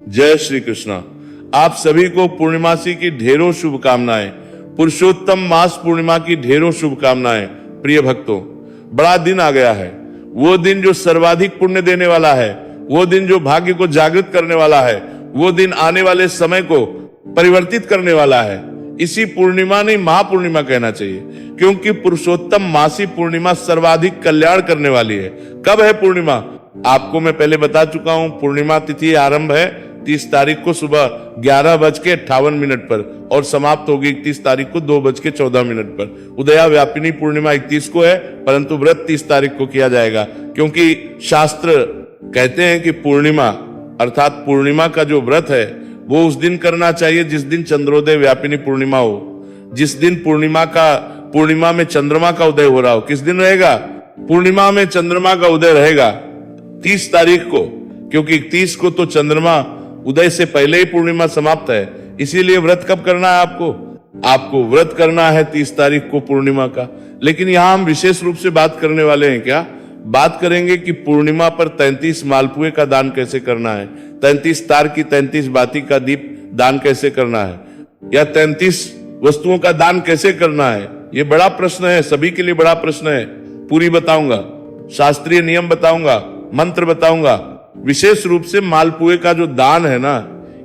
जय श्री कृष्णा। आप सभी को पूर्णिमासी की ढेरों शुभकामनाएं, पुरुषोत्तम मास पूर्णिमा की ढेरों शुभकामनाएं। प्रिय भक्तों, बड़ा दिन आ गया है, वो दिन जो सर्वाधिक पुण्य देने वाला है, वो दिन जो भाग्य को जागृत करने वाला है, वो दिन आने वाले समय को परिवर्तित करने वाला है। इसी पूर्णिमा नहीं, महापूर्णिमा कहना चाहिए, क्योंकि पुरुषोत्तम मासी पूर्णिमा सर्वाधिक कल्याण करने वाली है। कब है पूर्णिमा? आपको मैं पहले बता चुका हूं। पूर्णिमा तिथि आरंभ है 30 तारीख को सुबह 11:58 पर और समाप्त होगी 31 तारीख को 2:14 पर। उदया व्यापिनी पूर्णिमा 31 को है, परंतु व्रत 30 तारीख को किया जाएगा, क्योंकि शास्त्र कहते हैं कि पूर्णिमा अर्थात पूर्णिमा का जो व्रत है वो उस दिन करना चाहिए जिस दिन चंद्रोदय व्यापिनी पूर्णिमा हो, जिस दिन पूर्णिमा में चंद्रमा का उदय हो रहा हो। किस दिन रहेगा? पूर्णिमा में चंद्रमा का उदय रहेगा 30 तारीख को, क्योंकि 31 को तो चंद्रमा उदय से पहले ही पूर्णिमा समाप्त है। इसीलिए व्रत कब करना है आपको व्रत करना है 30 तारीख को पूर्णिमा का। लेकिन यहां हम विशेष रूप से बात करने वाले हैं, क्या बात करेंगे कि पूर्णिमा पर 33 मालपुए का दान कैसे करना है, 33 तार की 33 बाती का दीप दान कैसे करना है, या 33 वस्तुओं का दान कैसे करना है। ये बड़ा प्रश्न है, सभी के लिए बड़ा प्रश्न है। पूरी बताऊंगा, शास्त्रीय नियम बताऊंगा, मंत्र बताऊंगा। विशेष रूप से मालपुए का जो दान है ना,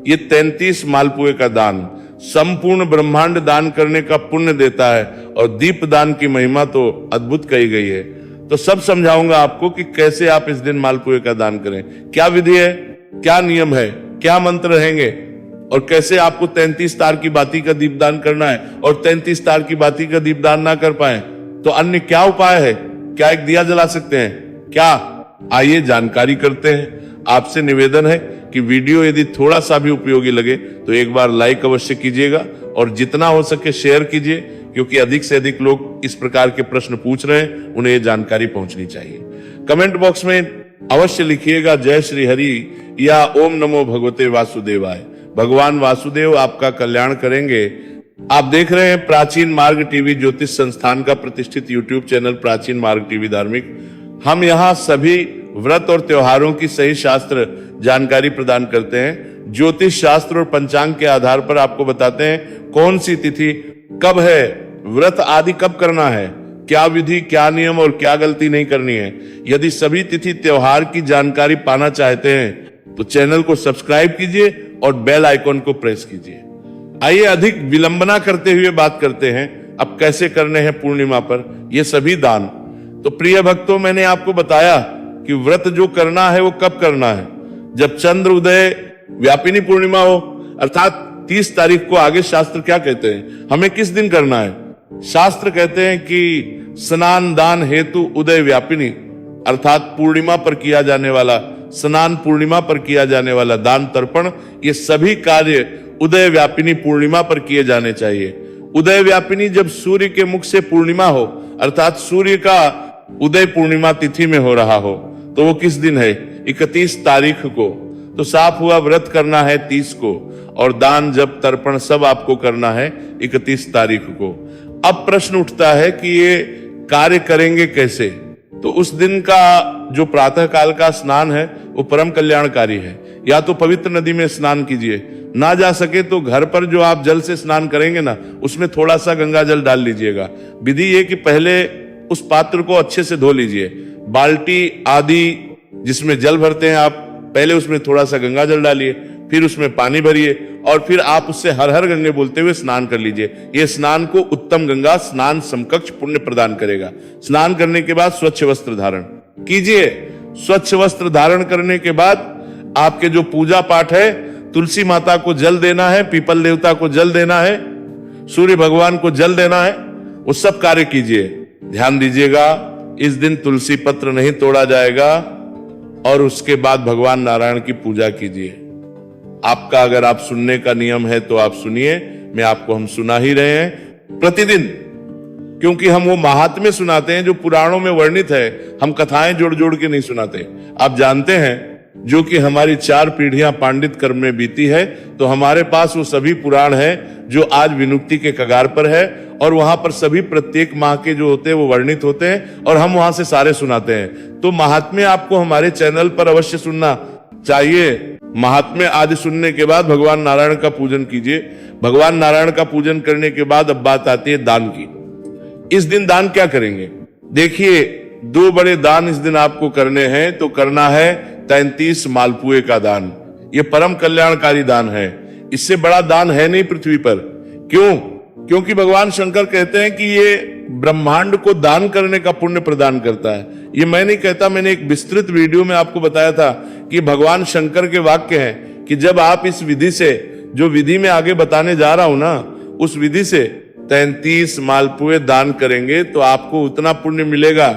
ये 33 मालपुए का दान संपूर्ण ब्रह्मांड दान करने का पुण्य देता है, और दीप दान की महिमा तो अद्भुत कही गई है। तो सब समझाऊंगा आपको कि कैसे आप इस दिन मालपुए का दान करें, क्या विधि है, क्या नियम है, क्या मंत्र रहेंगे, और कैसे आपको 33 तार की बाती का दीपदान करना है। और 33 तार की बाती का दीपदान ना कर पाए तो अन्य क्या उपाय है? क्या एक दिया जला सकते हैं क्या? आइए जानकारी करते हैं। आपसे निवेदन है कि वीडियो यदि थोड़ा सा भी उपयोगी लगे तो एक बार लाइक अवश्य कीजिएगा, और जितना हो सके शेयर कीजिए, क्योंकि अधिक से अधिक लोग इस प्रकार के प्रश्न पूछ रहे हैं, उन्हें ये जानकारी पहुंचनी चाहिए। कमेंट बॉक्स में अवश्य लिखिएगा जय श्री हरि या ओम नमो भगवते वासुदेवाय। भगवान वासुदेव आपका कल्याण करेंगे। आप देख रहे हैं प्राचीन मार्ग टीवी, ज्योतिष संस्थान का प्रतिष्ठित यूट्यूब चैनल प्राचीन मार्ग टीवी धार्मिक। हम यहाँ सभी व्रत और त्योहारों की सही शास्त्र जानकारी प्रदान करते हैं। ज्योतिष शास्त्र और पंचांग के आधार पर आपको बताते हैं कौन सी तिथि कब है, व्रत आदि कब करना है, क्या विधि, क्या नियम और क्या गलती नहीं करनी है। यदि सभी तिथि त्योहार की जानकारी पाना चाहते हैं तो चैनल को सब्सक्राइब कीजिए और बेल आइकॉन को प्रेस कीजिए। आइए अधिक विलंबना करते हुए बात करते हैं अब कैसे करने हैं पूर्णिमा पर ये सभी दान। तो प्रिय भक्तों, मैंने आपको बताया कि व्रत जो करना है वो कब करना है? जब चंद्र उदय व्यापिनी पूर्णिमा हो, अर्थात 30 तारीख को। आगे शास्त्र क्या कहते हैं, हमें किस दिन करना है? शास्त्र कहते हैं कि स्नान दान हेतु उदय व्यापिनी, अर्थात पूर्णिमा पर किया जाने वाला स्नान, पूर्णिमा पर किया जाने वाला दान तर्पण, ये सभी कार्य उदय व्यापिनी पूर्णिमा पर किए जाने चाहिए। उदय व्यापिनी जब सूर्य के मुख से पूर्णिमा हो, अर्थात सूर्य का उदय पूर्णिमा तिथि में हो रहा हो, तो वो किस दिन है? 31 तारीख को। तो साफ हुआ व्रत करना है 30 को, और दान जब तर्पण सब आपको करना है 31 तारीख को। अब प्रश्न उठता है कि ये कार्य करेंगे कैसे? तो उस दिन का जो प्रातः काल का स्नान है वो परम कल्याणकारी है। या तो पवित्र नदी में स्नान कीजिए, ना जा सके तो घर पर जो आप जल से स्नान करेंगे ना, उसमें थोड़ा सा गंगा जल डाल लीजिएगा। विधि ये कि पहले उस पात्र को अच्छे से धो लीजिए। बाल्टी आदि जिसमें जल भरते हैं आप, पहले उसमें थोड़ा सा गंगा जल डालिए, फिर उसमें पानी भरिए, और फिर आप उससे हर हर गंगे बोलते हुए स्नान कर लीजिए। यह स्नान को उत्तम गंगा स्नान समकक्ष पुण्य प्रदान करेगा। स्नान करने के बाद स्वच्छ वस्त्र धारण कीजिए। स्वच्छ वस्त्र धारण करने के बाद आपके जो पूजा पाठ है, तुलसी माता को जल देना है, पीपल देवता को जल देना है, सूर्य भगवान को जल देना है, वो सब कार्य कीजिए। ध्यान दीजिएगा, इस दिन तुलसी पत्र नहीं तोड़ा जाएगा, और उसके बाद भगवान नारायण की पूजा कीजिए। आपका अगर आप सुनने का नियम है तो आप सुनिए, मैं आपको हम सुना ही रहे हैं प्रतिदिन, क्योंकि हम वो महात्म्य सुनाते हैं जो पुराणों में वर्णित है। हम कथाएं जोड़ जोड़ के नहीं सुनाते। आप जानते हैं, जो कि हमारी 4 पीढ़ियां पांडित कर्म में बीती है, तो हमारे पास वो सभी पुराण है जो आज विनुक्ति के कगार पर है, और वहां पर सभी प्रत्येक माह के जो होते हैं वो वर्णित होते हैं, और हम वहां से सारे सुनाते हैं। तो महात्म्य आपको हमारे चैनल पर अवश्य सुनना चाहिए। महात्म्य आदि सुनने के बाद भगवान नारायण का पूजन कीजिए। भगवान नारायण का पूजन करने के बाद अब बात आती है दान की। इस दिन दान क्या करेंगे? देखिए, 2 बड़े दान इस दिन आपको करने हैं। तो करना है 33 मालपुए का दान। ये परम कल्याणकारी दान है। इससे बड़ा दान है नहीं पृथ्वी पर। क्यों? क्योंकि भगवान शंकर कहते हैं कि ये ब्रह्मांड को दान करने का पुण्य प्रदान करता है। ये मैं नहीं कहता, मैंने एक विस्तृत वीडियो में आपको बताया था कि भगवान शंकर के वाक्य हैं कि जब आप इस विधि से, जो विधि में आगे बताने जा रहा हूं ना, उस विधि से 33 मालपुए दान करेंगे तो आपको उतना पुण्य मिलेगा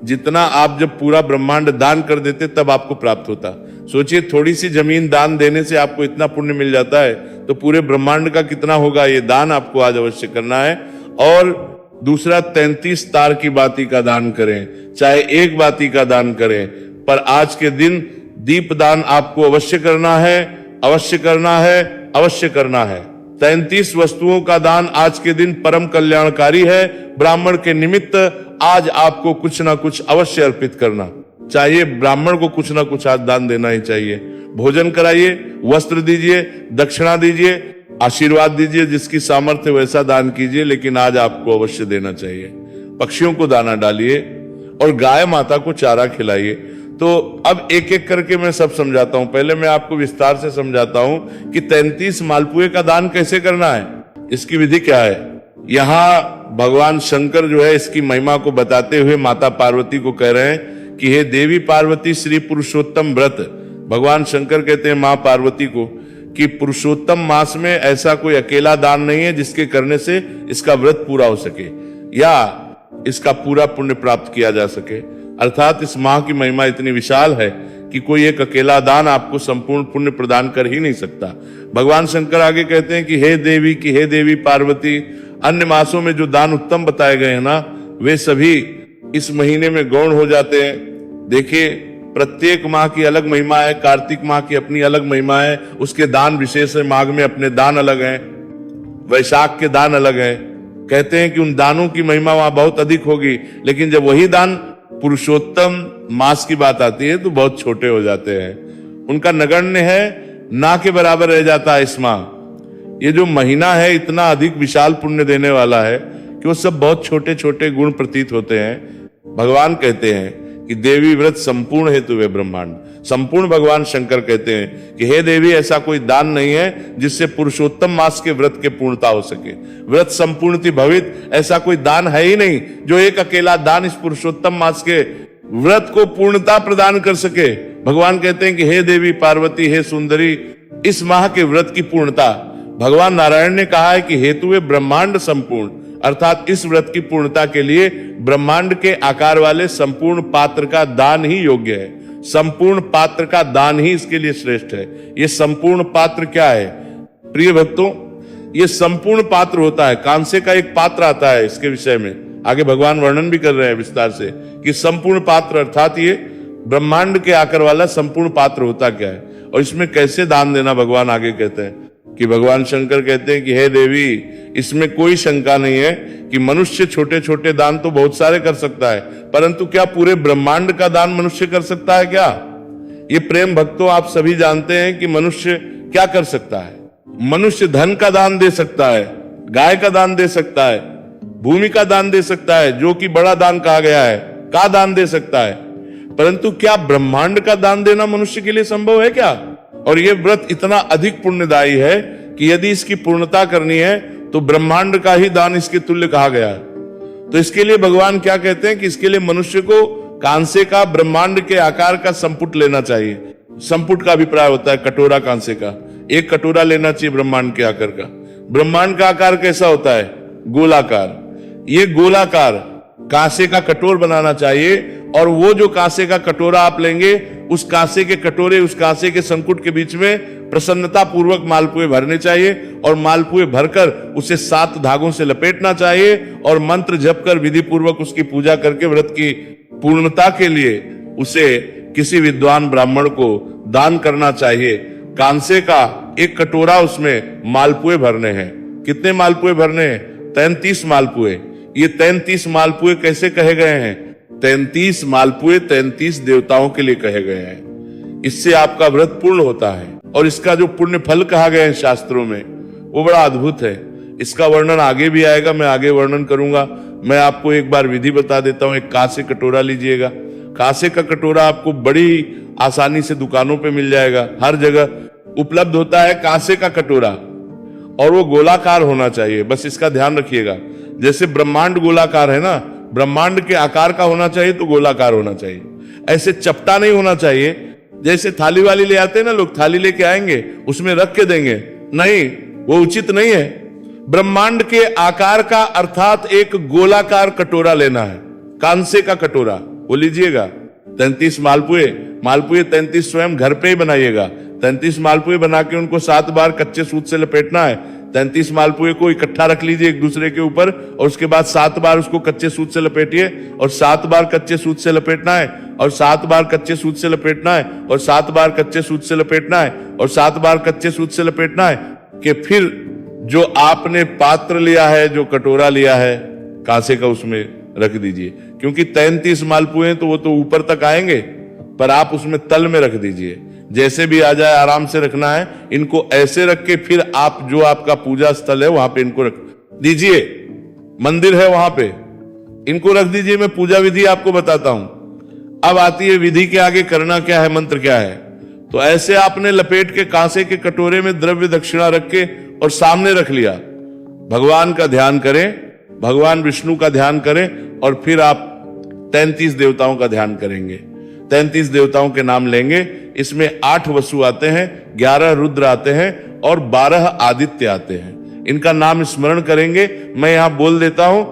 जितना आप जब पूरा ब्रह्मांड दान कर देते तब आपको प्राप्त होता। सोचिए, थोड़ी सी जमीन दान देने से आपको इतना पुण्य मिल जाता है तो पूरे ब्रह्मांड का कितना होगा। ये दान आपको आज अवश्य करना है। और दूसरा, 33 तार की बाती का दान करें, चाहे एक बाती का दान करें, पर आज के दिन दीप दान आपको अवश्य करना है, अवश्य करना है, अवश्य करना है। 33 वस्तुओं का दान आज के दिन परम कल्याणकारी है। ब्राह्मण के निमित्त आज आपको कुछ ना कुछ अवश्य अर्पित करना चाहिए। ब्राह्मण को कुछ ना कुछ आज दान देना ही चाहिए। भोजन कराइए, वस्त्र दीजिए, दक्षिणा दीजिए, आशीर्वाद दीजिए, जिसकी सामर्थ्य वैसा दान कीजिए, लेकिन आज आपको अवश्य देना चाहिए। पक्षियों को दाना डालिए और गाय माता को चारा खिलाइए। तो अब एक एक करके मैं सब समझाता हूं। पहले मैं आपको विस्तार से समझाता हूं कि 33 मालपुए का दान कैसे करना है, इसकी विधि क्या है। यहां भगवान शंकर जो है इसकी महिमा को बताते हुए माता पार्वती को कह रहे हैं कि हे देवी पार्वती, श्री पुरुषोत्तम व्रत, भगवान शंकर कहते हैं मां पार्वती को कि पुरुषोत्तम मास में ऐसा कोई अकेला दान नहीं है जिसके करने से इसका व्रत पूरा हो सके या इसका पूरा पुण्य प्राप्त किया जा सके। अर्थात इस माह की महिमा इतनी विशाल है कि कोई एक अकेला दान आपको संपूर्ण पुण्य प्रदान कर ही नहीं सकता। भगवान शंकर आगे कहते हैं कि हे देवी, कि हे देवी पार्वती, अन्य मासों में जो दान उत्तम बताए गए हैं ना, वे सभी इस महीने में गौण हो जाते हैं। देखिए, प्रत्येक माह की अलग महिमा है। कार्तिक माह की अपनी अलग महिमा है, उसके दान विशेष है। माघ में अपने दान अलग हैं, वैशाख के दान अलग हैं। कहते हैं कि उन दानों की महिमा वहां बहुत अधिक होगी, लेकिन जब वही दान पुरुषोत्तम मास की बात आती है तो बहुत छोटे हो जाते हैं। उनका नगण्य है, ना के बराबर रह जाता है। इस माह ये जो महीना है इतना अधिक विशाल पुण्य देने वाला है कि वो सब बहुत छोटे छोटे गुण प्रतीत होते हैं। भगवान कहते हैं कि देवी व्रत संपूर्ण हेतु वे ब्रह्मांड। संपूर्ण भगवान शंकर कहते हैं कि हे देवी, ऐसा कोई दान नहीं है जिससे पुरुषोत्तम मास के व्रत के पूर्णता हो सके। व्रत संपूर्णति भवित, ऐसा कोई दान है ही नहीं जो एक अकेला दान इस पुरुषोत्तम मास के व्रत को पूर्णता प्रदान कर सके। भगवान कहते हैं कि हे देवी पार्वती, हे सुंदरी, इस माह के व्रत की पूर्णता, भगवान नारायण ने कहा है कि हेतु है ब्रह्मांड संपूर्ण, अर्थात इस व्रत की पूर्णता के लिए ब्रह्मांड के आकार वाले संपूर्ण पात्र का दान ही योग्य है। संपूर्ण पात्र का दान ही इसके लिए श्रेष्ठ है। ये संपूर्ण पात्र क्या है प्रिय भक्तों? ये संपूर्ण पात्र होता है। कांसे का एक पात्र आता है, इसके विषय में आगे भगवान वर्णन भी कर रहे हैं विस्तार से कि संपूर्ण पात्र अर्थात ये ब्रह्मांड के आकार वाला संपूर्ण पात्र होता क्या है और इसमें कैसे दान देना। भगवान आगे कहते हैं कि भगवान शंकर कहते हैं कि हे देवी, इसमें कोई शंका नहीं है कि मनुष्य छोटे छोटे दान तो बहुत सारे कर सकता है, परंतु क्या पूरे ब्रह्मांड का दान मनुष्य कर सकता है क्या? ये प्रेम भक्तों आप सभी जानते हैं कि मनुष्य क्या कर सकता है। मनुष्य धन का दान दे सकता है, गाय का दान दे सकता है, भूमि का दान दे सकता है, जो कि बड़ा दान कहा गया है, का दान दे सकता है, परंतु क्या ब्रह्मांड का दान देना मनुष्य के लिए संभव है क्या? और ये व्रत इतना अधिक पुण्यदायी है कि यदि इसकी पूर्णता करनी है तो ब्रह्मांड का ही दान इसके तुल्य कहा गया है। तो इसके लिए भगवान क्या कहते हैं कि इसके लिए मनुष्य को कांसे का, ब्रह्मांड के आकार का संपुट लेना चाहिए। संपुट का अभिप्राय होता है कटोरा कांसे का, एक कटोरा लेना चाहिए ब्रह्मांड के आकार का। ब्रह्मांड का आकार कैसा होता है? गोलाकार। ये गोलाकार कांसे का कटोर बनाना चाहिए और वो जो कांसे का कटोरा आप लेंगे, उस कांसे के कटोरे, उस कांसे के संकुट के बीच में प्रसन्नता पूर्वक मालपुए भरने चाहिए और मालपुए भरकर उसे 7 धागों से लपेटना चाहिए और मंत्र जप कर विधि पूर्वक उसकी पूजा करके व्रत की पूर्णता के लिए उसे किसी विद्वान ब्राह्मण को दान करना चाहिए। कांसे का एक कटोरा, उसमें मालपुए भरने हैं। कितने मालपुए भरने हैं? 33 मालपुए। ये 33 मालपुए कैसे कहे गए हैं? 33 मालपुए 33 देवताओं के लिए कहे गए हैं। इससे आपका व्रत पूर्ण होता है। और इसका जो पुण्य फल कहा गया है शास्त्रों में वो बड़ा अद्भुत है। इसका वर्णन आगे भी आएगा, मैं आगे वर्णन करूंगा। मैं आपको एक बार विधि बता देता हूं। एक कांसे कटोरा लीजिएगा। कांसे का कटोरा आपको बड़ी आसानी से दुकानों पे मिल जाएगा, हर जगह उपलब्ध होता है कांसे का कटोरा, और वो गोलाकार होना चाहिए। बस इसका ध्यान रखिएगा। जैसे ब्रह्मांड गोलाकार है ना, ब्रह्मांड के आकार का होना चाहिए तो गोलाकार होना चाहिए। ऐसे चपटा नहीं होना चाहिए। जैसे थाली वाली ले आते हैं ना लोग, थाली लेके आएंगे उसमें रख के देंगे, नहीं, वो उचित नहीं है। ब्रह्मांड के आकार का अर्थात एक गोलाकार कटोरा लेना है, कांसे का कटोरा, वो लीजिएगा। 33 मालपुए 33 स्वयं घर पे ही बनाइएगा। 33 मालपुए बना के उनको 7 बार कच्चे सूत से लपेटना है। 33 मालपुए को इकट्ठा रख लीजिए एक दूसरे के ऊपर, और उसके बाद 7 बार उसको कच्चे सूत से लपेटिए, और 7 बार कच्चे सूत से लपेटना है, और 7 बार कच्चे सूत से लपेटना है, और 7 बार कच्चे सूत से लपेटना है, और 7 बार कच्चे सूत से लपेटना है। कि फिर जो आपने पात्र लिया है, जो कटोरा लिया है कांसे का, उसमें रख दीजिए। क्योंकि 33 मालपुए तो वो तो ऊपर तक आएंगे, पर आप उसमें तल में रख दीजिए। जैसे भी आ जाए आराम से रखना है। इनको ऐसे रख के फिर आप जो आपका पूजा स्थल है वहां पे इनको रख दीजिए। मंदिर है वहां पे, इनको रख दीजिए। मैं पूजा विधि आपको बताता हूं। अब आती है विधि के आगे करना क्या है, मंत्र क्या है। तो ऐसे आपने लपेट के कांसे के कटोरे में द्रव्य दक्षिणा रख के और सामने रख लिया। भगवान का ध्यान करें, भगवान विष्णु का ध्यान करें, और फिर आप 33 देवताओं का ध्यान करेंगे। 33 देवताओं के नाम लेंगे। इसमें 8 वसु आते हैं, 11 रुद्र आते हैं, और 12 आदित्य आते हैं। इनका नाम स्मरण करेंगे। मैं यहां बोल देता हूं,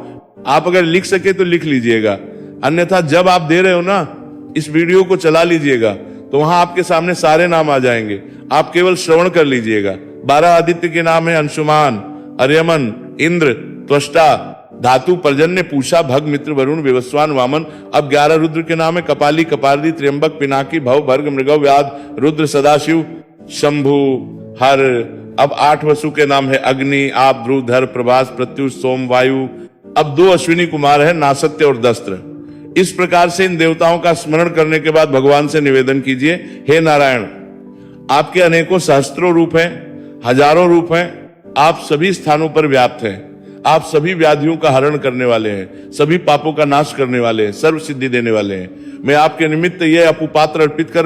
आप अगर लिख सके तो लिख लीजिएगा, अन्यथा जब आप दे रहे हो ना, इस वीडियो को चला लीजिएगा तो वहां आपके सामने सारे नाम आ जाएंगे। आप केवल श्रवण कर लीजिएगा। 12 आदित्य के नाम है अंशुमान, अर्यमन, इंद्र, त्वष्टा, धातु, पर्जन्य, पूषा, भग, मित्र, वरुण, विवस्वान, वामन। अब 11 रुद्र के नाम है कपाली, कपाली, त्र्यंबक, पिनाकी, भव, भर्ग, मृगव, व्याध, रुद्र, सदाशिव, शंभु, हर। अब 8 वसु के नाम है अग्नि, आप, ध्रुव, धर, प्रभास, प्रत्युष, सोम, वायु। अब 2 अश्विनी कुमार है, नासत्य और दस्त्र। इस प्रकार से इन देवताओं का स्मरण करने के बाद भगवान से निवेदन कीजिए, हे नारायण, आपके अनेकों सहस्त्रों रूप हैं, हजारों रूप हैं, आप सभी स्थानों पर व्याप्त हैं। आप सभी व्याधियों का हरण करने वाले हैं, सभी पापों का नाश करने वाले हैं, सर्व सिद्धि देने वाले हैं। मैं आपके निमित्त यह अपुपात्र अर्पित कर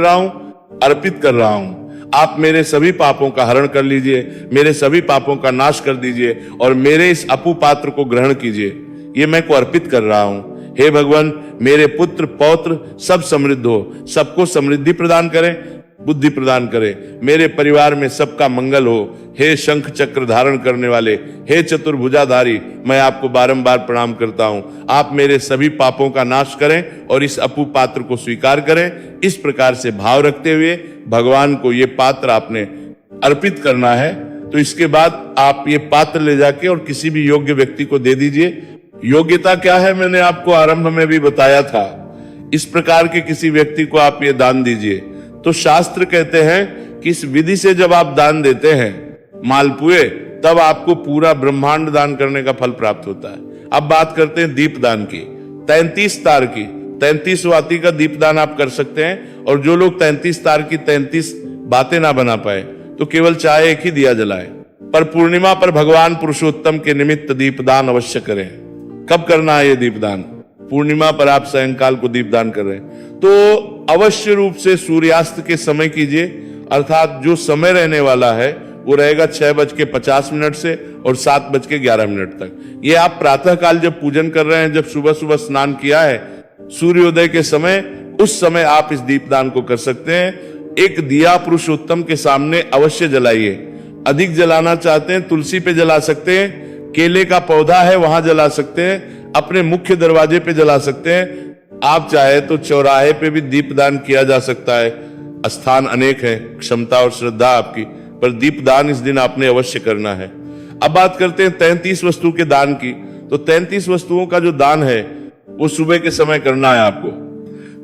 रहा हूं। आप मेरे सभी पापों का हरण कर लीजिए, मेरे सभी पापों का नाश कर दीजिए, और मेरे इस अपुपात्र को ग्रहण कीजिए। ये मैं को अर्पित कर रहा हूं। हे भगवान, मेरे पुत्र पौत्र सब समृद्ध हो, सबको समृद्धि प्रदान करें, बुद्धि प्रदान करे, मेरे परिवार में सबका मंगल हो। हे शंख चक्र धारण करने वाले, हे चतुर्भुजाधारी, मैं आपको बारंबार प्रणाम करता हूं। आप मेरे सभी पापों का नाश करें और इस अपू पात्र को स्वीकार करें। इस प्रकार से भाव रखते हुए भगवान को ये पात्र आपने अर्पित करना है। तो इसके बाद आप ये पात्र ले जाके और किसी भी योग्य व्यक्ति को दे दीजिए। योग्यता क्या है मैंने आपको आरंभ में भी बताया था। इस प्रकार के किसी व्यक्ति को आप ये दान दीजिए। तो शास्त्र कहते हैं कि इस विधि से जब आप दान देते हैं मालपुए, तब आपको पूरा ब्रह्मांड दान करने का फल प्राप्त होता है। अब बात करते हैं दीपदान की। 33 तार की 33 वाती का दीपदान आप कर सकते हैं। और जो लोग 33 तार की 33 बातें ना बना पाए तो केवल चाहे एक ही दिया जलाए, पर पूर्णिमा पर भगवान पुरुषोत्तम के निमित्त दीपदान अवश्य करें। कब करना है ये दीपदान? पूर्णिमा पर आप सायंकाल को दीपदान कर रहे हैं तो अवश्य रूप से सूर्यास्त के समय कीजिए। अर्थात जो समय रहने वाला है वो रहेगा 6:50 से और 7:11 तक। ये आप प्रातः काल जब पूजन कर रहे हैं, जब सुबह सुबह स्नान किया है, सूर्योदय के समय, उस समय आप इस दीपदान को कर सकते हैं। एक दिया पुरुषोत्तम के सामने अवश्य जलाइए। अधिक जलाना चाहते हैं तुलसी पे जला सकते हैं, केले का पौधा है वहां जला सकते हैं, अपने मुख्य दरवाजे पे जला सकते हैं। आप चाहे तो चौराहे पे भी दीपदान किया जा सकता है। स्थान अनेक हैं, क्षमता और श्रद्धा आपकी, पर दीपदान इस दिन आपने अवश्य करना है। अब बात करते हैं 33 वस्तु के दान की। तो 33 वस्तुओं का जो दान है वो सुबह के समय करना है आपको।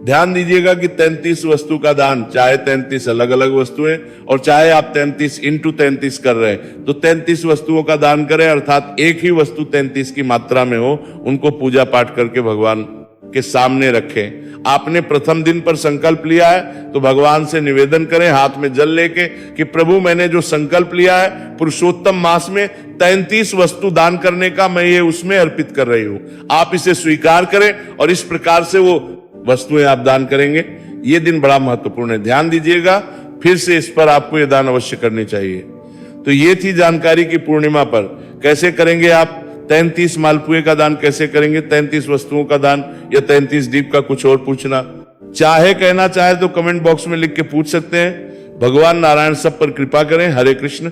ध्यान दीजिएगा कि 33 वस्तु का दान, चाहे 33 अलग अलग वस्तुएं और चाहे आप 33 × 33 कर रहे हैं, तो 33 वस्तुओं का दान करें। अर्थात एक ही वस्तु 33 की मात्रा में हो, उनको पूजा पाठ करके भगवान के सामने रखें। आपने प्रथम दिन पर संकल्प लिया है तो भगवान से निवेदन करें हाथ में जल लेके कि प्रभु मैंने जो संकल्प लिया है पुरुषोत्तम मास में 33 वस्तु दान करने का, मैं ये उसमें अर्पित कर रही हूं, आप इसे स्वीकार करें और इस प्रकार से वो वस्तुएं आप दान करेंगे। ये दिन बड़ा महत्वपूर्ण है, ध्यान दीजिएगा, फिर से इस पर आपको ये दान अवश्य करनी चाहिए। तो ये थी जानकारी की पूर्णिमा पर कैसे करेंगे आप 33 मालपुए का दान, कैसे करेंगे 33 वस्तुओं का दान या 33 दीप का, कुछ और पूछना चाहे कहना चाहे तो कमेंट बॉक्स में लिख के पूछ सकते हैं। भगवान नारायण सब पर कृपा करें। हरे कृष्ण।